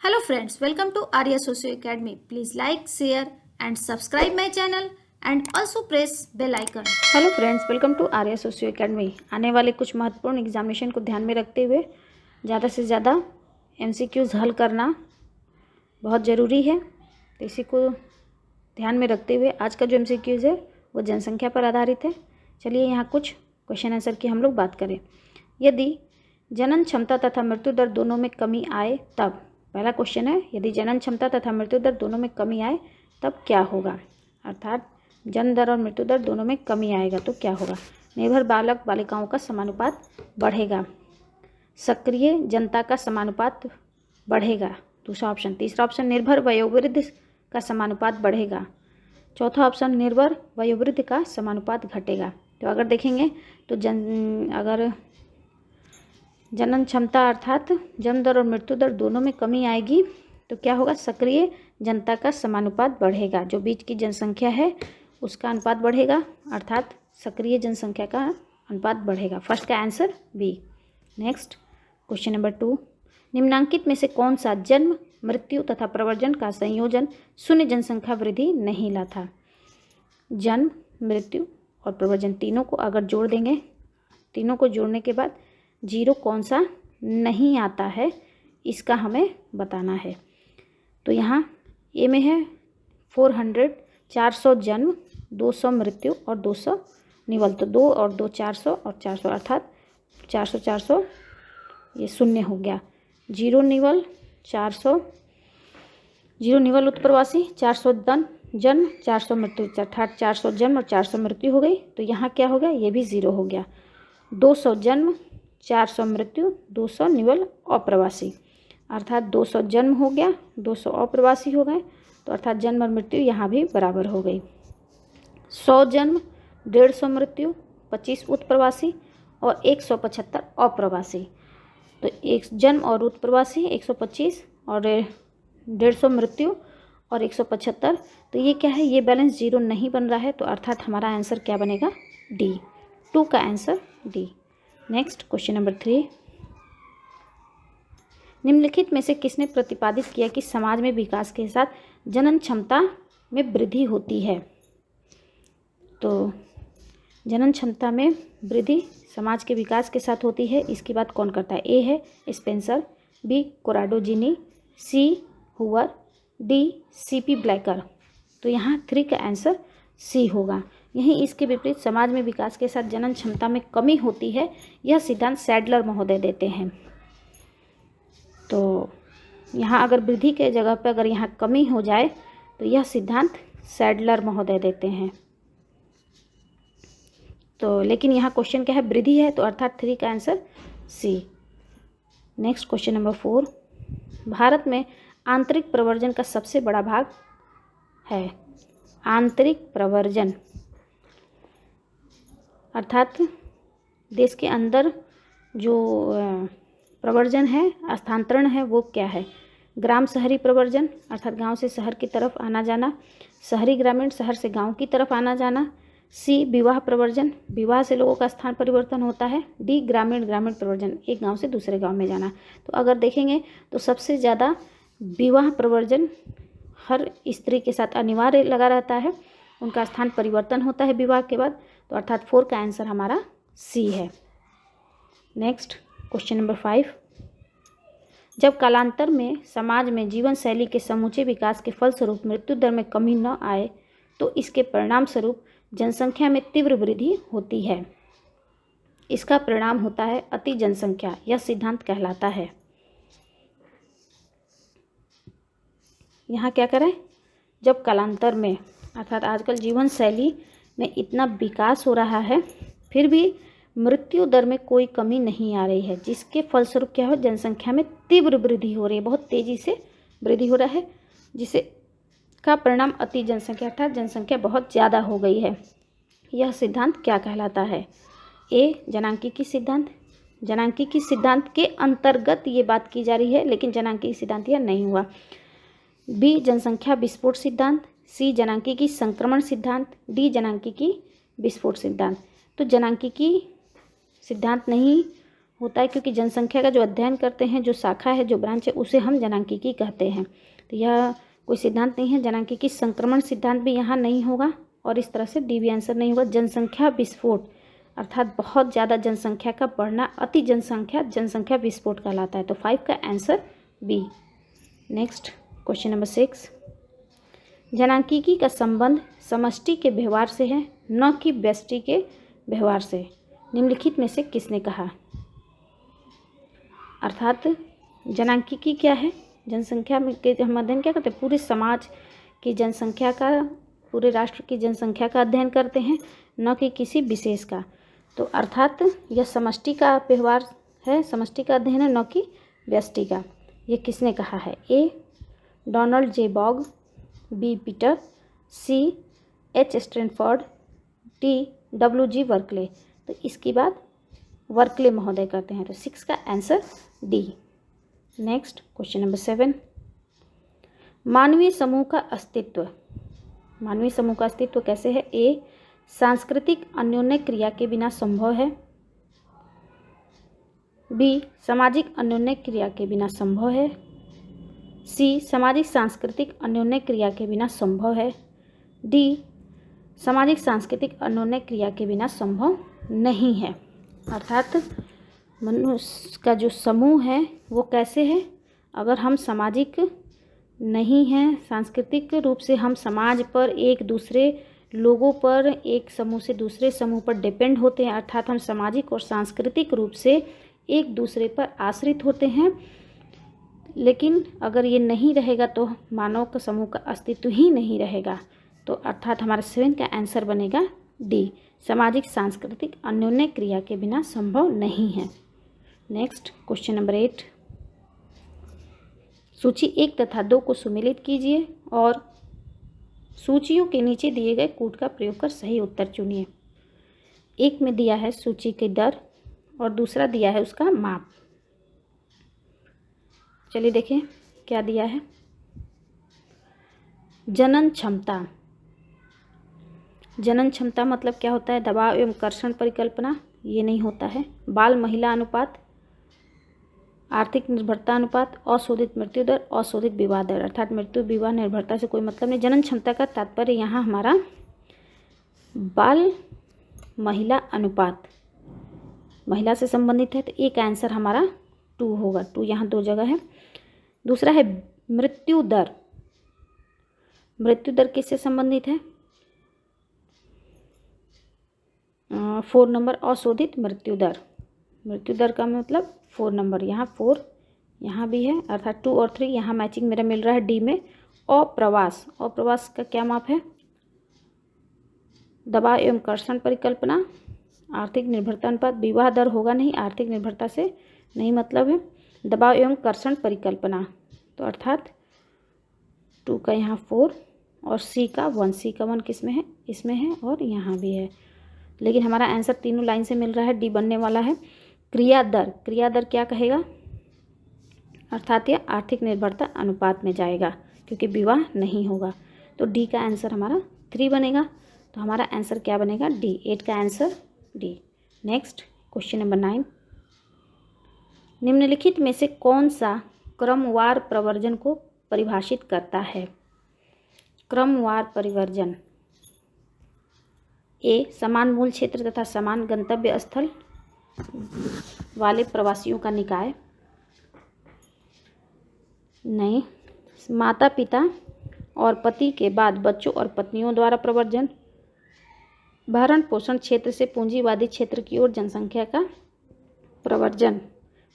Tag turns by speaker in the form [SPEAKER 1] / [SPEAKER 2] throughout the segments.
[SPEAKER 1] Hello friends, welcome to Arya Socio Academy. Please like, share and subscribe my channel and also press bell icon.
[SPEAKER 2] Hello friends, welcome to Arya socio academy. आने वाले कुछ महत्वपूर्ण examination को ध्यान में रखते हुए ज़्यादा से ज़्यादा एमसीक्यूज़ हल करना बहुत ज़रूरी है। तो इसी को ध्यान में रखते हुए आज का जो एमसीक्यूज़ है वो जनसंख्या पर आधारित है। चलिए यहाँ कुछ क्वेश्चन आंसर की हम लोग बात करें। यदि जनन क्षमता तथा मृत्यु दर दोनों में कमी आए तब, पहला क्वेश्चन है, यदि जनन क्षमता तथा मृत्यु दर दोनों में कमी आए तब क्या होगा। अर्थात जन्म दर और मृत्यु दर दोनों में कमी आएगा तो क्या होगा। निर्भर बालक बालिकाओं का समानुपात बढ़ेगा, सक्रिय जनता का समानुपात बढ़ेगा, दूसरा ऑप्शन। तीसरा ऑप्शन, निर्भर वयोवृद्ध का समानुपात बढ़ेगा। चौथा ऑप्शन, निर्भर वयोवृद्ध का समानुपात घटेगा। तो अगर देखेंगे तो अगर जनन क्षमता अर्थात जन्म दर और मृत्यु दर दोनों में कमी आएगी तो क्या होगा, सक्रिय जनता का समानुपात बढ़ेगा। जो बीच की जनसंख्या है उसका अनुपात बढ़ेगा, अर्थात सक्रिय जनसंख्या का अनुपात बढ़ेगा। फर्स्ट का answer B. Next question number 2, निम्नांकित में से कौन सा जन्म, मृत्यु तथा प्रव्रजन का संयोजन शून्य जनसंख्या वृद्धि नहीं लाता। जन्म, मृत्यु और प्रव्रजन तीनों को अगर जोड़ देंगे, तीनों को जोड़ने के बाद जीरो कौन सा नहीं आता है इसका हमें बताना है। तो यहाँ ए में है 400 जन्म, 200 मृत्यु और 200 निवल। तो 2 और 2 400 और 400 अर्थात 400 ये शून्य हो गया। जीरो निवल 400, जीरो निवल उत्प्रवासी, 400 जन्म 400 मृत्यु, अर्थात 400 जन्म और 400 मृत्यु हो गई। तो यहाँ क्या हो गया, ये भी ज़ीरो हो गया। 200 जन्म 400 मृत्यु, 200 निवल अप्रवासी, अर्थात 200 जन्म हो गया, 200 अप्रवासी हो गए। तो अर्थात जन्म और मृत्यु यहाँ भी बराबर हो गई। 100 जन्म 150 मृत्यु, 25 उत्प्रवासी और 175 अप्रवासी। तो एक जन्म और उत्प्रवासी 125 और 150 मृत्यु और 175। तो ये क्या है, ये बैलेंस जीरो नहीं बन रहा है। तो अर्थात हमारा आंसर क्या बनेगा, डी। 2 का answer D. Next question number 3, निम्नलिखित में से किसने प्रतिपादित किया कि समाज में विकास के साथ जनन क्षमता में वृद्धि होती है। तो जनन क्षमता में वृद्धि समाज के विकास के साथ होती है, इसकी बात कौन करता है। ए है स्पेंसर, बी कोराडो जिनी, सी हुवर, डी सीपी ब्लैकर। तो यहाँ 3 का आंसर सी होगा। यहीं इसके विपरीत समाज में विकास के साथ जनन क्षमता में कमी होती है, यह सिद्धांत सैडलर महोदय देते हैं। तो यहाँ अगर वृद्धि के जगह पर अगर यहाँ कमी हो जाए तो यह सिद्धांत सैडलर महोदय देते हैं। तो लेकिन यहाँ क्वेश्चन क्या है, वृद्धि है, तो अर्थात 3 का answer C. Next question number 4, Bharat में आंतरिक प्रव्रजन का सबसे बड़ा भाग है। आंतरिक प्रव्रजन अर्थात देश के अंदर जो प्रव्रजन है, स्थानांतरण है, वो क्या है। ग्राम शहरी प्रव्रजन अर्थात गांव से शहर की तरफ आना जाना, शहरी ग्रामीण शहर से गांव की तरफ आना जाना। सी विवाह प्रव्रजन, विवाह से लोगों का स्थान परिवर्तन होता है। डी ग्रामीण प्रव्रजन, एक गांव से दूसरे गांव में जाना। तो अगर देखेंगे तो सबसे ज़्यादा विवाह प्रव्रजन हर स्त्री के साथ अनिवार्य लगा रहता है, उनका स्थान परिवर्तन होता है विवाह के बाद। तो अर्थात 4 का आंसर हमारा सी है। नेक्स्ट क्वेश्चन नंबर 5, जब कालांतर में समाज में जीवन शैली के समूचे विकास के फलस्वरूप मृत्यु दर में कमी न आए तो इसके परिणाम स्वरूप जनसंख्या में तीव्र वृद्धि होती है। इसका परिणाम होता है अति जनसंख्या, यह सिद्धांत कहलाता है। यहाँ क्या करें, जब कालांतर में अर्थात आजकल जीवन शैली में इतना विकास हो रहा है फिर भी मृत्यु दर में कोई कमी नहीं आ रही है, जिसके फलस्वरूप क्या हो, जनसंख्या में तीव्र वृद्धि हो रही है, बहुत तेज़ी से वृद्धि हो रहा है, जिसे का परिणाम अति जनसंख्या अर्थात जनसंख्या बहुत ज़्यादा हो गई है। यह सिद्धांत क्या कहलाता है। ए जनांकीय सिद्धांत, जनांकीय सिद्धांत के अंतर्गत ये बात की जा रही है, लेकिन जनांकीय सिद्धांत यह नहीं हुआ। बी जनसंख्या विस्फोट सिद्धांत, सी जनांकीय संक्रमण सिद्धांत, डी जनांकीय विस्फोट सिद्धांत। तो जनांकीय सिद्धांत नहीं होता है क्योंकि जनसंख्या का जो अध्ययन करते हैं, जो शाखा है, जो ब्रांच है, उसे हम जनांकीकी कहते हैं। तो यह कोई सिद्धांत नहीं है। जनांकीकी संक्रमण सिद्धांत भी यहाँ नहीं होगा और इस तरह से डी भी आंसर नहीं होगा। जनसंख्या विस्फोट अर्थात बहुत ज़्यादा जनसंख्या का बढ़ना, अति जनसंख्या जनसंख्या विस्फोट कहलाता है। तो 5 का answer B. Next question number 6, जनांकीकी का संबंध समष्टि के व्यवहार से है, न कि व्यष्टि के व्यवहार से। निम्नलिखित में से किसने कहा? अर्थात जनांकीकी क्या है? जनसंख्या में के हम अध्ययन क्या करते हैं? पूरे समाज की जनसंख्या का, पूरे राष्ट्र की जनसंख्या का अध्ययन करते हैं, न कि किसी विशेष का। तो अर्थात यह समष्टि का व्यवहार है, समष्टि का अध्ययन है, न कि व्यष्टि का। ये किसने कहा है? A Donald J Bogue, B Peter, C H Stanford, D W G Berkeley. तो इसके बाद वर्कले महोदय करते हैं। तो 6 का answer D. Next question number 7, मानवीय समूह का अस्तित्व। मानवीय समूह का अस्तित्व कैसे है? ए सांस्कृतिक अन्योन्य क्रिया के बिना संभव है, बी सामाजिक अन्योन्य क्रिया के बिना संभव है, सी सामाजिक सांस्कृतिक अन्योन्य क्रिया के बिना संभव है, डी सामाजिक सांस्कृतिक अन्योन्य क्रिया के बिना संभव नहीं है। अर्थात मनुष्य का जो समूह है वो कैसे है? अगर हम सामाजिक नहीं हैं, सांस्कृतिक रूप से हम समाज पर, एक दूसरे लोगों पर, एक समूह से दूसरे समूह पर डिपेंड होते हैं, अर्थात हम सामाजिक और सांस्कृतिक रूप से एक दूसरे पर आश्रित होते हैं। लेकिन अगर ये नहीं रहेगा तो मानव का समूह का अस्तित्व ही नहीं रहेगा। तो अर्थात हमारा 7 का आंसर बनेगा डी, सामाजिक सांस्कृतिक अन्योन्य क्रिया के बिना संभव नहीं है। नेक्स्ट क्वेश्चन नंबर 8, सूची 1 तथा 2 को सुमेलित कीजिए और सूचियों के नीचे दिए गए कूट का प्रयोग कर सही उत्तर चुनिए। 1 में दिया है सूची की दर और दूसरा दिया है उसका माप। चलिए देखें क्या दिया है। जनन क्षमता, जनन क्षमता मतलब क्या होता है? दबाव एवं कर्षण परिकल्पना, ये नहीं होता है। बाल महिला अनुपात, आर्थिक निर्भरता अनुपात, अशोधित मृत्यु दर, अशोधित विवाह दर। अर्थात मृत्यु विवाह निर्भरता से कोई मतलब नहीं। जनन क्षमता का तात्पर्य यहाँ हमारा बाल महिला अनुपात, महिला से संबंधित है। तो एक आंसर हमारा 2 होगा। 2 यहाँ 2 जगह है। दूसरा है मृत्यु दर। मृत्यु दर किससे संबंधित है? 4 नंबर अशोधित मृत्यु दर। मृत्यु दर का मतलब 4 नंबर, यहाँ 4 यहाँ भी है, अर्थात 2 और 3 यहाँ मैचिंग मेरा मिल रहा है डी में। अप्रवास, अप्रवास का क्या माप है? दबाव एवं कर्षण परिकल्पना, आर्थिक निर्भरता अनुपात। विवाह दर होगा नहीं, आर्थिक निर्भरता से नहीं मतलब है। दबाव एवं कर्षण परिकल्पना, तो अर्थात 2 का यहाँ 4 और सी का 1। सी का 1 किस में है? इसमें है और यहाँ भी है। लेकिन हमारा आंसर तीनों लाइन से मिल रहा है, डी बनने वाला है। क्रिया दर, क्रिया दर क्या कहेगा? अर्थात यह आर्थिक निर्भरता अनुपात में जाएगा क्योंकि विवाह नहीं होगा। तो डी का आंसर हमारा 3 बनेगा। तो हमारा आंसर क्या बनेगा? डी। 8 का answer D. Next question number 9, निम्नलिखित में से कौन सा क्रमवार प्रवर्जन को परिभाषित करता है? क्रमवार परिवर्जन। ए समान मूल क्षेत्र तथा समान गंतव्य स्थल वाले प्रवासियों का निकाय, नहीं। माता पिता और पति के बाद बच्चों और पत्नियों द्वारा प्रवर्जन, भरण पोषण क्षेत्र से पूंजीवादी क्षेत्र की ओर जनसंख्या का प्रवर्जन,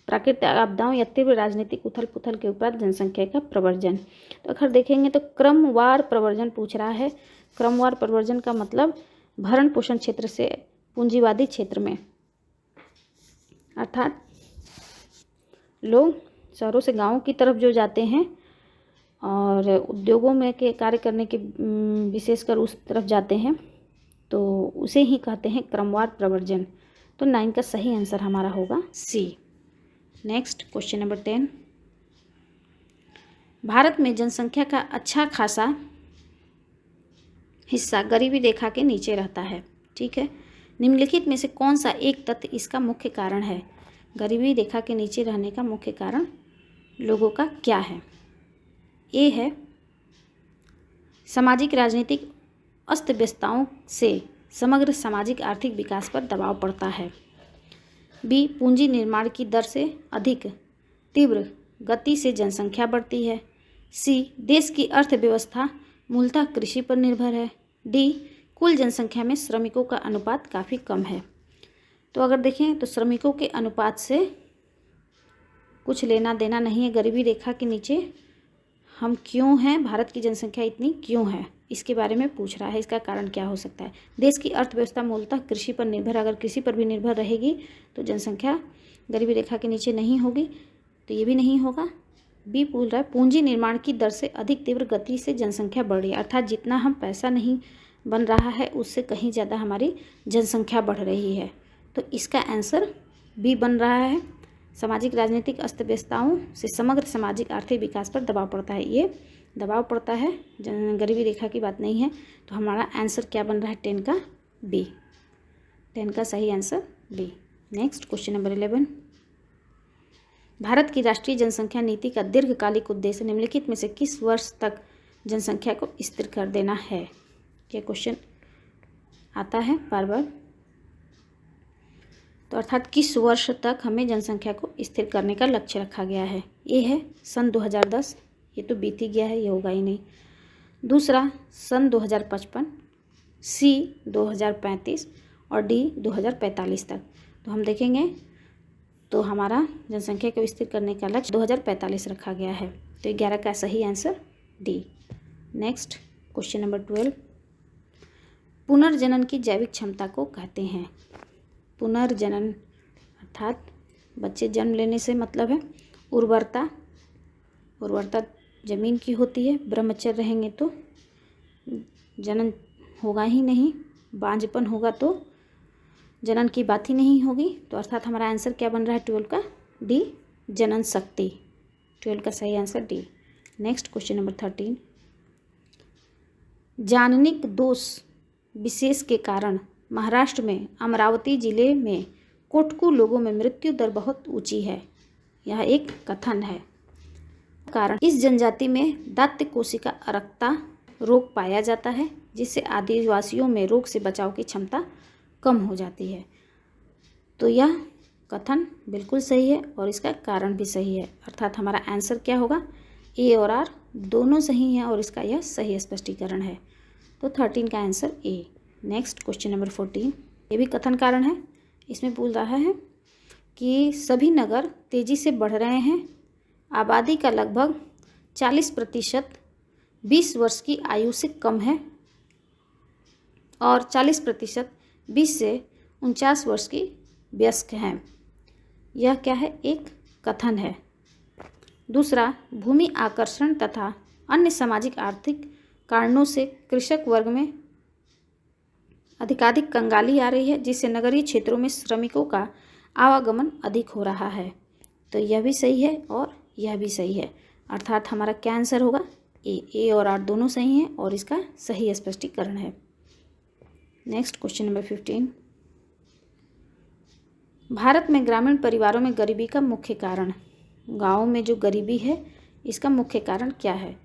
[SPEAKER 2] प्राकृतिक आपदाओं या तीव्र राजनीतिक उथल पुथल के उपरांत जनसंख्या का प्रवर्जन। तो अगर देखेंगे तो क्रमवार प्रवर्जन पूछ रहा है। क्रमवार प्रवर्जन का मतलब भरण पोषण क्षेत्र से पूंजीवादी क्षेत्र में, अर्थात लोग शहरों से गांवों की तरफ जो जाते हैं और उद्योगों में के कार्य करने के विशेषकर उस तरफ जाते हैं, तो उसे ही कहते हैं क्रमवार प्रवर्जन। तो 9 का सही आंसर हमारा होगा सी। नेक्स्ट क्वेश्चन नंबर 10, भारत में जनसंख्या का अच्छा खासा हिस्सा गरीबी रेखा के नीचे रहता है। ठीक है, निम्नलिखित में से कौन सा एक तथ्य इसका मुख्य कारण है? गरीबी रेखा के नीचे रहने का मुख्य कारण लोगों का क्या है? ए है सामाजिक राजनीतिक अस्त व्यस्तताओं से समग्र सामाजिक आर्थिक विकास पर दबाव पड़ता है। बी पूंजी निर्माण की दर से अधिक तीव्र गति से जनसंख्या बढ़ती है। सी देश की अर्थव्यवस्था मूलतः कृषि पर निर्भर है। डी कुल जनसंख्या में श्रमिकों का अनुपात काफ़ी कम है। तो अगर देखें तो श्रमिकों के अनुपात से कुछ लेना देना नहीं है। गरीबी रेखा के नीचे हम क्यों हैं, भारत की जनसंख्या इतनी क्यों है, इसके बारे में पूछ रहा है। इसका कारण क्या हो सकता है? देश की अर्थव्यवस्था मूलतः कृषि पर निर्भर, अगर कृषि पर भी निर्भर रहेगी तो जनसंख्या गरीबी रेखा के नीचे नहीं होगी, तो ये भी नहीं होगा। बी पूछ रहा है पूंजी निर्माण की दर से अधिक तीव्र गति से जनसंख्या बढ़ रही है, अर्थात जितना हम पैसा नहीं बन रहा है उससे कहीं ज़्यादा हमारी जनसंख्या बढ़ रही है। तो इसका आंसर बी बन रहा है। सामाजिक राजनीतिक अस्त व्यस्तताओं से समग्र सामाजिक आर्थिक विकास पर दबाव पड़ता है। ये दबाव पड़ता है, गरीबी रेखा की बात नहीं है। तो हमारा आंसर क्या बन रहा है? 10 का बी। 10 का सही answer B. Next question number 11। Bharat की राष्ट्रीय जनसंख्या नीति का दीर्घकालिक उद्देश्य निम्नलिखित में से किस वर्ष तक जनसंख्या को स्थिर कर देना है? यह क्वेश्चन आता है बार बार। तो अर्थात किस वर्ष तक हमें जनसंख्या को स्थिर करने का लक्ष्य रखा गया है? ये है सन 2010, ये तो बीत ही गया है, ये होगा ही नहीं। दूसरा सन 2055, सी 2035 और डी 2045 तक। तो हम देखेंगे तो हमारा जनसंख्या को स्थिर करने का लक्ष्य 2045 रखा गया है। तो 11 का सही answer D. Next question number 12। पुनर्जनन की जैविक क्षमता को कहते हैं। पुनर्जनन अर्थात बच्चे जन्म लेने से मतलब है उर्वरता जमीन की होती है। ब्रह्मचर्य रहेंगे तो जनन होगा ही नहीं, बांझपन होगा तो जनन की बात ही नहीं होगी। तो अर्थात हमारा आंसर क्या बन रहा है? 12 का डी, जनन शक्ति। 12 का सही answer D. Next question number 13। जाननिक दोष विशेष के कारण महाराष्ट्र में अमरावती जिले में कोटकू लोगों में मृत्यु दर बहुत ऊंची है। यह एक कथन है। कारण इस जनजाति में दात्य कोशिका अरक्ता रोग पाया जाता है, जिससे आदिवासियों में रोग से बचाव की क्षमता कम हो जाती है। तो यह कथन बिल्कुल सही है और इसका कारण भी सही है। अर्थात हमारा आंसर क्या होगा? ए और आर दोनों सही हैं और इसका यह सही स्पष्टीकरण है। तो 13 का answer A. Next question number 14। ये भी कथन कारण है। इसमें बोल रहा है कि सभी नगर तेज़ी से बढ़ रहे हैं। आबादी का लगभग 40% 20 वर्ष की आयु से कम है और 40% 20 से 49 वर्ष की वयस्क हैं। यह क्या है? एक कथन है। दूसरा, भूमि आकर्षण तथा अन्य सामाजिक आर्थिक कारणों से कृषक वर्ग में अधिकाधिक कंगाली आ रही है, जिससे नगरीय क्षेत्रों में श्रमिकों का आवागमन अधिक हो रहा है। तो यह भी सही है और यह भी सही है। अर्थात हमारा क्या आंसर होगा? ए और आर दोनों सही हैं और इसका सही स्पष्टीकरण है। Next question number 15। भारत में ग्रामीण परिवारों में गरीबी का मुख्य कारण, गाँव में जो गरीबी है इसका मुख्य कारण क्या है?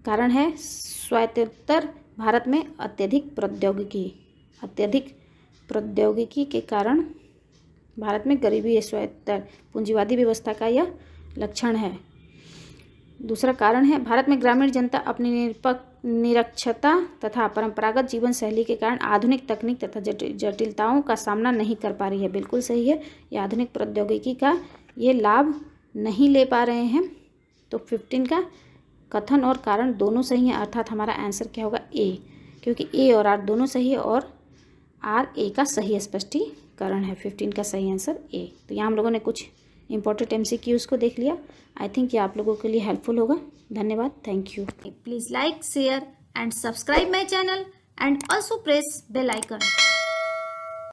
[SPEAKER 2] कारण है स्वायत्तर भारत में अत्यधिक प्रौद्योगिकी के कारण भारत में गरीबी है। स्वायत्तर पूंजीवादी व्यवस्था का यह लक्षण है। दूसरा कारण है भारत में ग्रामीण जनता अपनी निरक्षरता तथा परंपरागत जीवन शैली के कारण आधुनिक तकनीक तथा जटिलताओं का सामना नहीं कर पा रही है। बिल्कुल सही है। ये आधुनिक प्रौद्योगिकी का ये लाभ नहीं ले पा रहे हैं। तो 15 का कथन और कारण दोनों सही हैं। अर्थात हमारा आंसर क्या होगा? ए, क्योंकि ए और आर दोनों सही है और आर ए का सही स्पष्टीकरण है। 15 का सही आंसर ए। तो यहाँ हम लोगों ने कुछ इंपॉर्टेंट MCQs को देख लिया। आई थिंक ये आप लोगों के लिए हेल्पफुल होगा। धन्यवाद। Thank you.
[SPEAKER 1] Please like, share and subscribe my channel and also press bell icon.